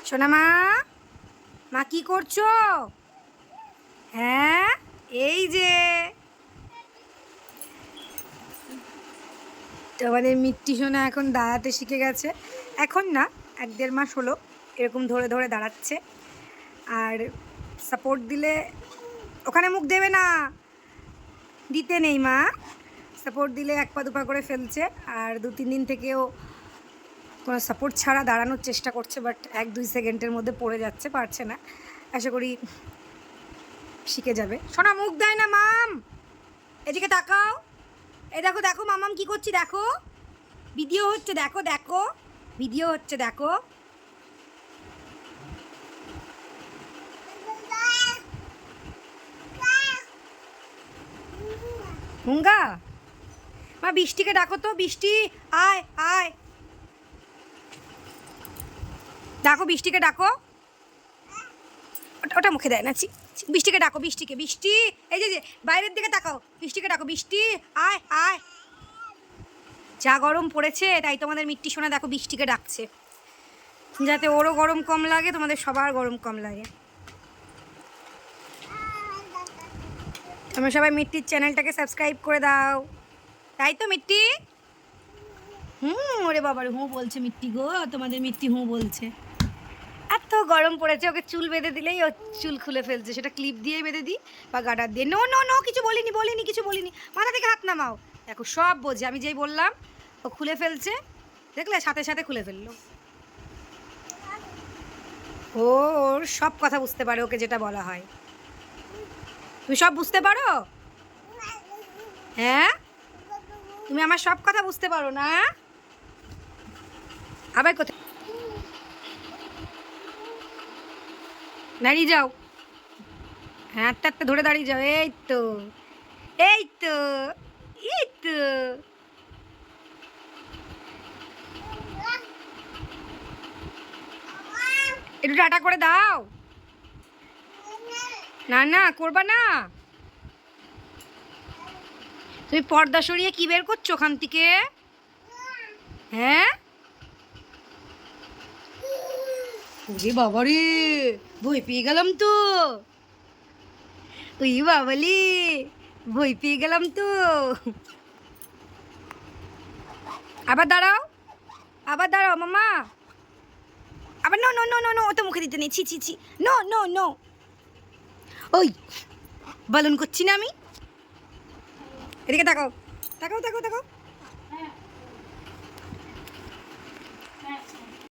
সোনা মা, মা কি করছো? হ্যাঁ, এই যে তোমাদের মিট্টি সোনা এখন দাঁড়াতে শিখে গেছে। এখন না, 1-1.5 মাস হলো এরকম ধরে ধরে দাঁড়াচ্ছে। আর সাপোর্ট দিলে, ওখানে মুখ দেবে না, দিতে নেই মা। সাপোর্ট দিলে 1 পা 2 পা করে ফেলছে। আর 2-3 দিন থেকেও কোনো সাপোর্ট ছাড়া দাঁড়ানোর চেষ্টা করছে, বাট 1-2 সেকেন্ডের মধ্যে পড়ে যাচ্ছে, পারছে না। আশা করি শিখে যাবে। সোনা মুখ দেয় না মাম, এদিকে তাকাও। এই দেখো দেখো মামাম কি করছি দেখো, ভিডিও হচ্ছে দেখো দেখো, ভিডিও হচ্ছে দেখো। হুঙ্গা মা, বৃষ্টিকে ডাকো তো, বৃষ্টি আয় আয়, ডাকো বৃষ্টিকে ডাকো। ওটা মুখে দেয় না, বৃষ্টিকে ডাকো, বৃষ্টিকে, বৃষ্টি এই যে বাইরের দিকে তাকাও, বৃষ্টিকে ডাকো, বৃষ্টি আয় আয়। যা গরম পড়েছে তাই তোমাদের মিট্টি সোনা দেখো বৃষ্টিকে ডাকছে, যাতে ওরও গরম কম লাগে, তোমাদের সবার গরম কম লাগে। তোমরা সবাই মিট্টির চ্যানেলটাকে সাবস্ক্রাইব করে দাও, তাই তো মিট্টি? ওরে বাবার হুঁ বলছে মিট্টি গো, তোমাদের মিট্টি হুঁ বলছে। এত গরম পড়েছে, ওকে চুল বেঁধে দিলেই ও চুল খুলে ফেলছে, সেটা ক্লিপ দিয়েই বেঁধে দিই বা গার্ডার দিয়ে। নো নো নো, কিছু বলিনি বলিনি, কিছু বলিনি, মাথা থেকে হাত নামাও। দেখো সব বোঝে, আমি যেই বললাম ও খুলে ফেলছে, দেখলে সাথে সাথে খুলে ফেললো। ও ওর সব কথা বুঝতে পারে, ওকে যেটা বলা হয়। তুমি সব বুঝতে পারো? হ্যাঁ, তুমি আমার সব কথা বুঝতে পারো না? আবার কোথায় দাঁড়িয়ে যাও, হ্যাঁ হাতটা ধরে দাঁড়িয়ে যাও, এই তো এই তো এই তো। একটু টাটা করে দাও। না না করবা না, তুমি পর্দা সরিয়ে কি বের করছো ওখান থেকে? হ্যাঁ, ওরে বাবারে, ভয় পেয়ে গেলাম তো, ওই বাবালি, ভয় পেয়ে গেলাম তো। আবার দাঁড়াও, আবার দাঁড়াও মামা, আবার no no no no no, ও তো মুখে দিতে নেই, ছি ছি ছি, নো নো নো। ওই বালন করছি না আমি, এদিকে তাকাও, তাকাও তাকাও তাকাও।